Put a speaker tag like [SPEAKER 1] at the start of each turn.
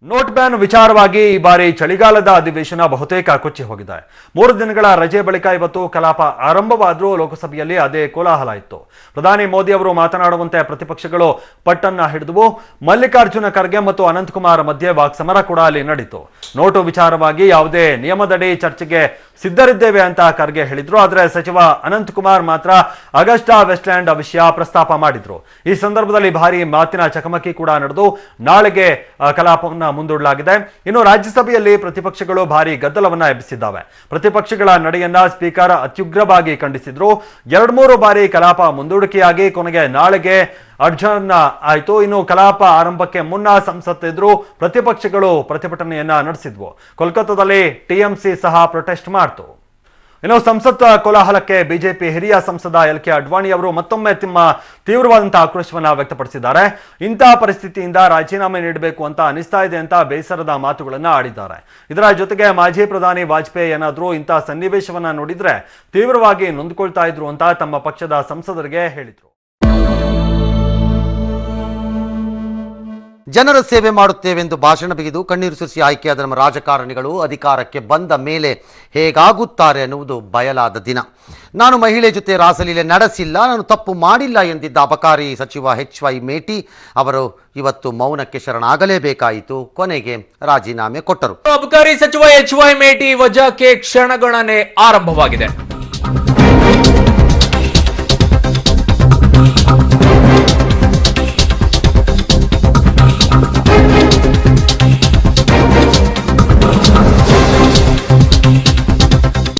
[SPEAKER 1] Note ban ವಿಚಾರವಾಗಿ ಈ ಬಾರಿ ಚಳಿಗಾಲದ ಅಧಿವೇಶನ ಬಹುತೇಕ ಕೊಚ್ಚಿ ಹೋಗಿದೆ. 3 ದಿನಗಳ ರಜೆ ಬಳಿಕ ಇವತ್ತು ಕಲಾಪ ಆರಂಭವಾದರೂ ಲೋಕಸಭೆಯಲ್ಲಿ ಅದೇ ಕೋಲಾಹಲ ಇತ್ತು. ಪ್ರಧಾನಿ ಮೋದಿ ಅವರು ಮಾತನಾಡುವಂತೆ ಪ್ರತಿಪಕ್ಷಗಳು ಪಟ್ಟನ್ನ ಹಿಡಿದವು. ಮಲ್ಲಿಕಾರ್ಜುನ ಖರ್ಗೆ ಮತ್ತು ಅನಂತಕುಮಾರ್ ಮಧ್ಯೆ ವಾಕ್ಸಮರ ಕೂಡ ಅಲ್ಲಿ ನಡೆಯಿತು. ನೋಟು ವಿಚಾರವಾಗಿ ಯಾವುದೇ ನಿಯಮದಡಿ ಚರ್ಚೆಗೆ ಸಿದ್ಧರಿದ್ದೇವೆ ಅಂತ ಖರ್ಗೆ ಹೇಳಿದ್ರು. ಆದರೆ ಸಚಿವ ಅನಂತಕುಮಾರ್ ಮಾತ್ರ ಅಗಸ್ಟಾ ವೆಸ್ಟ್ಲ್ಯಾಂಡ್ ವಿಷಯ ಪ್ರಸ್ತಾಪ ಮಾಡಿದ್ರು. ಈ ಸಂದರ್ಭದಲ್ಲಿ ಭಾರಿ ಮಾತಿನ ಚಕಮಕಿ ಕೂಡ ನಡೆದು ನಾಳೆಗೆ ಕಲಾಪವನ್ನ ಮುಂದೂಡಲಾಗಿದೆ. ಇನ್ನು ರಾಜ್ಯಸಭೆಯಲ್ಲಿ ಪ್ರತಿಪಕ್ಷಗಳು ಭಾರಿ ಗದ್ದಲವನ್ನ ಎಬ್ಬಿಸಿದ್ದಾವೆ. ಪ್ರತಿಪಕ್ಷಗಳ ನಡೆಯನ್ನ ಸ್ಪೀಕರ್ ಅತ್ಯುಗ್ರವಾಗಿ ಖಂಡಿಸಿದ್ರು. 2-3 ಬಾರಿ ಕಲಾಪ ಮುಂದೂಡಿಕೆಯಾಗಿ ಕೊನೆಗೆ ನಾಳೆಗೆ ಅಡ್ಜರ್ನ್ ಆಯಿತು. ಇನ್ನು ಕಲಾಪ ಆರಂಭಕ್ಕೆ ಮುನ್ನ ಸಂಸತ್ ಎದುರು ಪ್ರತಿಪಕ್ಷಗಳು ಪ್ರತಿಭಟನೆಯನ್ನ ನಡೆಸಿದ್ವು. ಕೋಲ್ಕತ್ತಾದಲ್ಲಿ ಟಿಎಂಸಿ ಸಹ ಪ್ರೊಟೆಸ್ಟ್ ಮಾಡಿತು. ಇನ್ನು ಸಂಸತ್ ಕೋಲಾಹಲಕ್ಕೆ ಬಿಜೆಪಿ ಹಿರಿಯ ಸಂಸದ ಎಲ್.ಕೆ. ಅಡ್ವಾಣಿ ಅವರು ಮತ್ತೊಮ್ಮೆ ತೀವ್ರವಾದಂತಹ ಆಕ್ರೋಶವನ್ನ ವ್ಯಕ್ತಪಡಿಸಿದ್ದಾರೆ. ಇಂತಹ ಪರಿಸ್ಥಿತಿಯಿಂದ ರಾಜೀನಾಮೆ ನೀಡಬೇಕು ಅಂತ ಅನಿಸ್ತಾ ಇದೆ ಅಂತ ಬೇಸರದ ಮಾತುಗಳನ್ನ ಆಡಿದ್ದಾರೆ. ಇದರ ಜೊತೆಗೆ ಮಾಜಿ ಪ್ರಧಾನಿ ವಾಜಪೇಯಿ ಏನಾದರೂ ಇಂತಹ ಸನ್ನಿವೇಶವನ್ನ ನೋಡಿದ್ರೆ ತೀವ್ರವಾಗಿ ನೊಂದುಕೊಳ್ತಾ ಇದ್ರು ಅಂತ ತಮ್ಮ ಪಕ್ಷದ ಸಂಸದರಿಗೆ ಹೇಳಿದ್ರು.
[SPEAKER 2] ಜನರ ಸೇವೆ ಮಾಡುತ್ತೇವೆಂದು ಭಾಷಣ ಬಿಗಿದು ಕಣ್ಣೀರು ಸುರಿಸಿ ಆಯ್ಕೆಯಾದ ನಮ್ಮ ರಾಜಕಾರಣಿಗಳು ಅಧಿಕಾರಕ್ಕೆ ಬಂದ ಮೇಲೆ ಹೇಗಾಗುತ್ತಾರೆ ಅನ್ನುವುದು ಬಯಲಾದ ದಿನ. ನಾನು ಮಹಿಳೆ ಜೊತೆ ರಾಸಲೀಲೆ ನಡೆಸಿಲ್ಲ, ನಾನು ತಪ್ಪು ಮಾಡಿಲ್ಲ ಎಂದಿದ್ದ ಅಬಕಾರಿ ಸಚಿವ HY ಮೇಟಿ ಅವರು ಇವತ್ತು ಮೌನಕ್ಕೆ ಶರಣಾಗಲೇಬೇಕಾಯಿತು. ಕೊನೆಗೆ ರಾಜೀನಾಮೆ ಕೊಟ್ಟರು.
[SPEAKER 3] ಅಬಕಾರಿ ಸಚಿವ HY ಮೇಟಿ ವಜಾಕ್ಕೆ ಕ್ಷಣಗಣನೆ ಆರಂಭವಾಗಿದೆ.